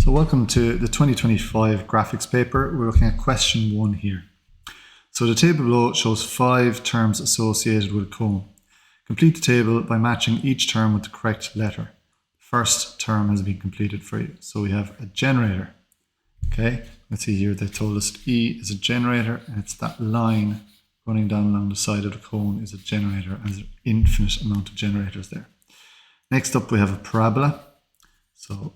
So welcome to the 2025 graphics paper. We're looking at question 1 here. So the table below shows 5 terms associated with a cone. Complete the table by matching each term with the correct letter. The first term has been completed for you. So we have a generator. Okay, let's see here, they told us E is a generator, and it's that line running down along the side of the cone is a generator, and there's an infinite amount of generators there. Next up we have a parabola. So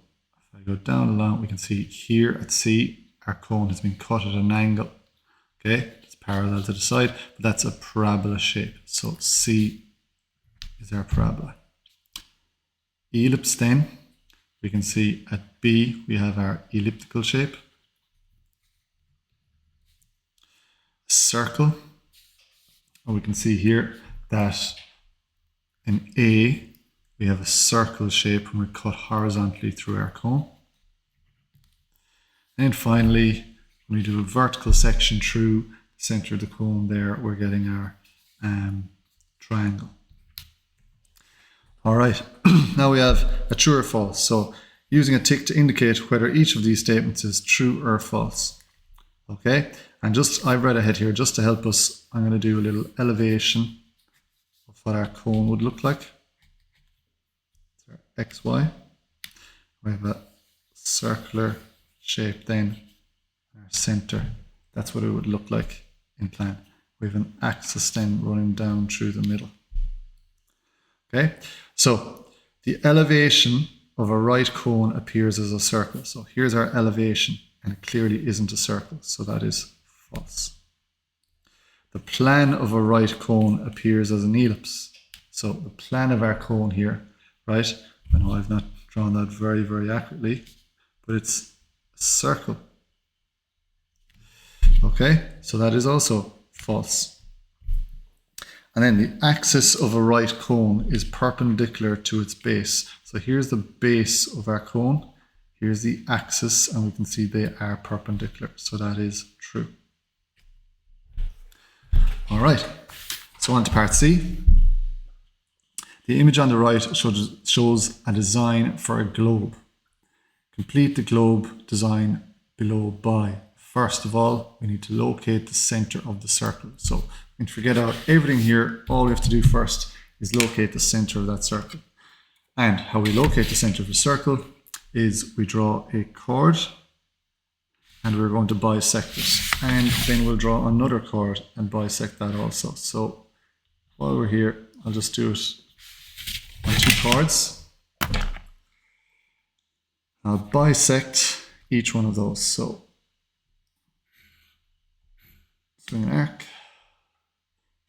if I go down along, we can see here at C, our cone has been cut at an angle. Okay, it's parallel to the side, but that's a parabola shape. So C is our parabola. Ellipse then, we can see at B, we have our elliptical shape. Circle, and we can see here that in A, we have a circle shape when we cut horizontally through our cone. And finally, when we do a vertical section through the center of the cone there, we're getting our triangle. All right, now we have a true or false. So using a tick to indicate whether each of these statements is true or false. Okay, and I've read ahead here just to help us. I'm going to do a little elevation of what our cone would look like. XY. We have a circular shape then, our center. That's what it would look like in plan. We have an axis then running down through the middle. Okay, so the elevation of a right cone appears as a circle. So here's our elevation, and it clearly isn't a circle, so that is false. The plan of a right cone appears as an ellipse. So the plan of our cone here, right? I know I've not drawn that very, very accurately, but it's a circle. Okay, so that is also false. And then the axis of a right cone is perpendicular to its base. So here's the base of our cone. Here's the axis, and we can see they are perpendicular. So that is true. All right, so on to part C. The image on the right shows a design for a globe. Complete the globe design below by. First of all, we need to locate the center of the circle. So we can forget out everything here. All we have to do first is locate the center of that circle. And how we locate the center of the circle is we draw a chord, and we're going to bisect it. And then we'll draw another chord and bisect that also. So while we're here, I'll just do it on 2 chords. I'll bisect each one of those. So swing an arc,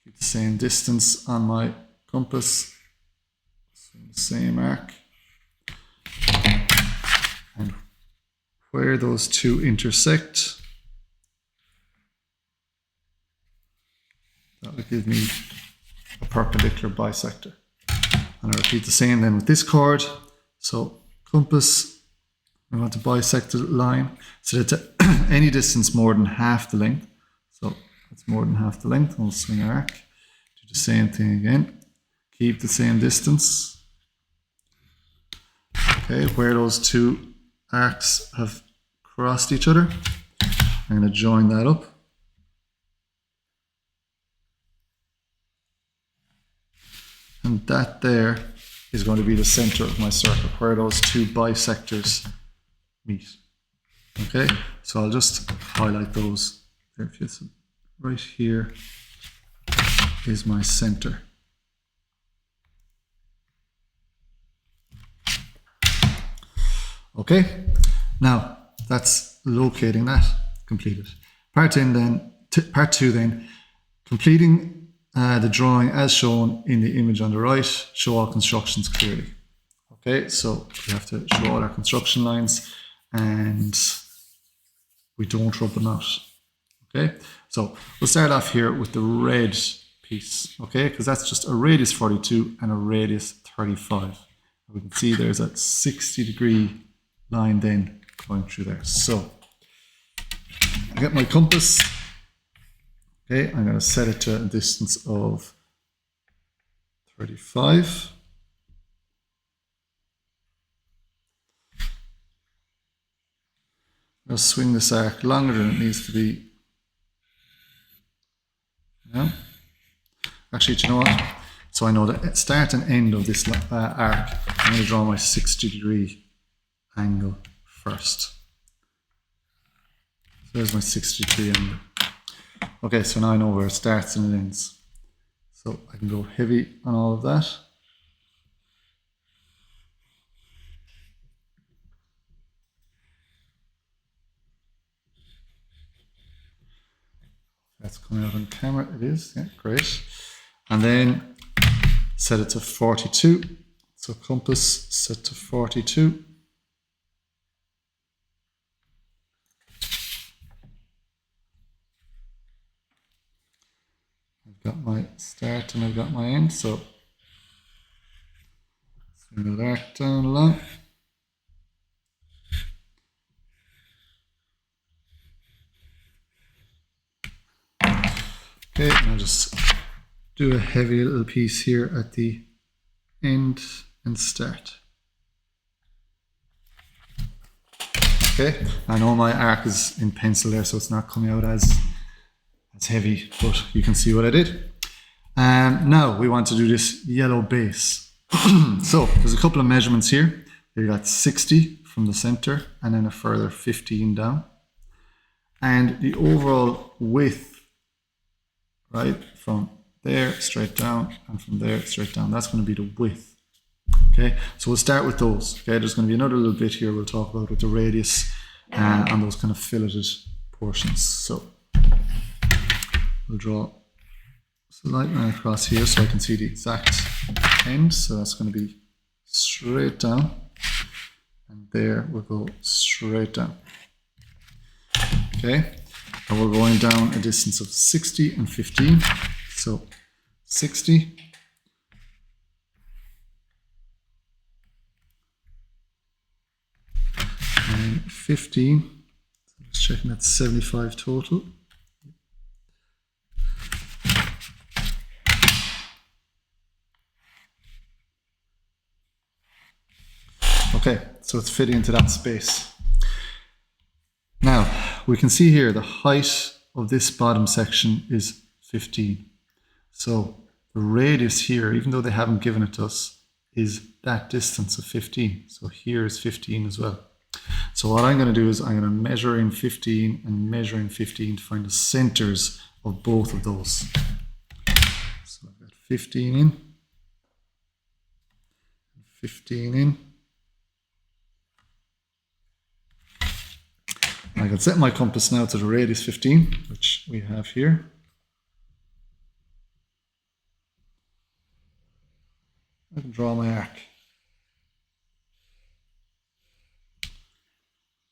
keep the same distance on my compass, swing the same arc, and where those 2 intersect, that will give me a perpendicular bisector. And I repeat the same then with this chord. So compass, we want to bisect the line so that any distance more than half the length. So that's more than half the length. We'll swing our arc, do the same thing again. Keep the same distance. Okay, where those 2 arcs have crossed each other, I'm going to join that up. And that there is going to be the center of my circle, where those 2 bisectors meet. Okay, so I'll just highlight those. Right here is my center. Okay, now that's locating that completed. Part 2 then, completing the drawing as shown in the image on the right. Show all constructions clearly. Okay, so we have to show all our construction lines, and we don't rub them out. Okay, so we'll start off here with the red piece. Okay, because that's just a radius 42 and a radius 35. We can see there's a 60-degree line then going through there. So I get my compass. Okay, I'm going to set it to a distance of 35. I'll swing this arc longer than it needs to be. Yeah. Actually, do you know what? So I know the start and end of this arc. I'm going to draw my 60-degree angle first. So there's my 60-degree angle. Okay, so now I know where it starts and it ends. So I can go heavy on all of that. That's coming out on camera, it is, yeah, great. And then set it to 42. So compass set to 42. I've got my start and I've got my end, so swing the arc down along. Okay, and I'll just do a heavy little piece here at the end and start. Okay, I know my arc is in pencil there, so it's not coming out as heavy, but you can see what I did. Now we want to do this yellow base. So there's a couple of measurements here. You got 60 from the center and then a further 15 down. And the overall width, right, from there straight down and from there straight down, that's going to be the width. Okay, so we'll start with those. Okay, there's going to be another little bit here we'll talk about with the radius and those kind of filleted portions. So we'll draw a slight line across here so I can see the exact end. So that's going to be straight down, and there we'll go straight down. Okay, and we're going down a distance of 60 and 15. So 60. And 15. So just checking that's 75 total. Okay, so it's fitting into that space. Now, we can see here the height of this bottom section is 15. So the radius here, even though they haven't given it to us, is that distance of 15. So here is 15 as well. So what I'm going to do is I'm going to measure in 15 and measure in 15 to find the centers of both of those. So I've got 15 in, 15 in. I can set my compass now to the radius 15, which we have here. I can draw my arc.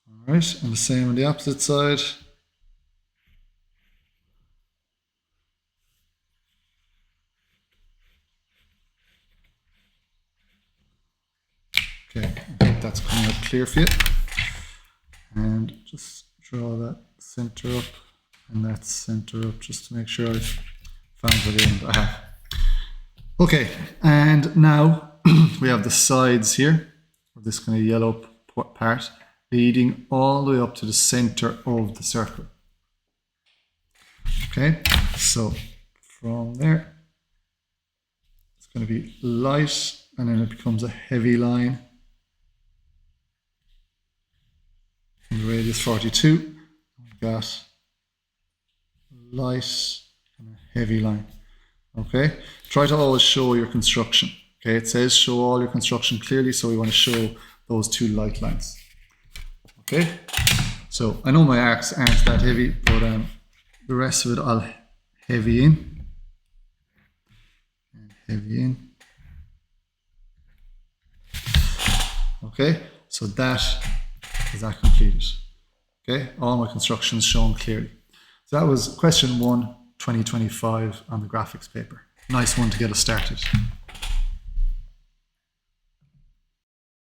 All right, and the same on the opposite side. Okay, I think that's coming out clear for you. And just draw that center up and that center up just to make sure I've found the end I have. Okay, and now we have the sides here, of this kind of yellow part, leading all the way up to the center of the circle. Okay, so from there, it's going to be light and then it becomes a heavy line. From the radius 42, we've got light and a heavy line. Okay, try to always show your construction. Okay, it says show all your construction clearly, so we want to show those two light lines. Okay, so I know my arcs aren't that heavy, but the rest of it I'll heavy in and heavy in. Okay, so that is that completed. Okay, all my constructions shown clearly. So that was question 1, 2025 on the graphics paper. Nice one to get us started.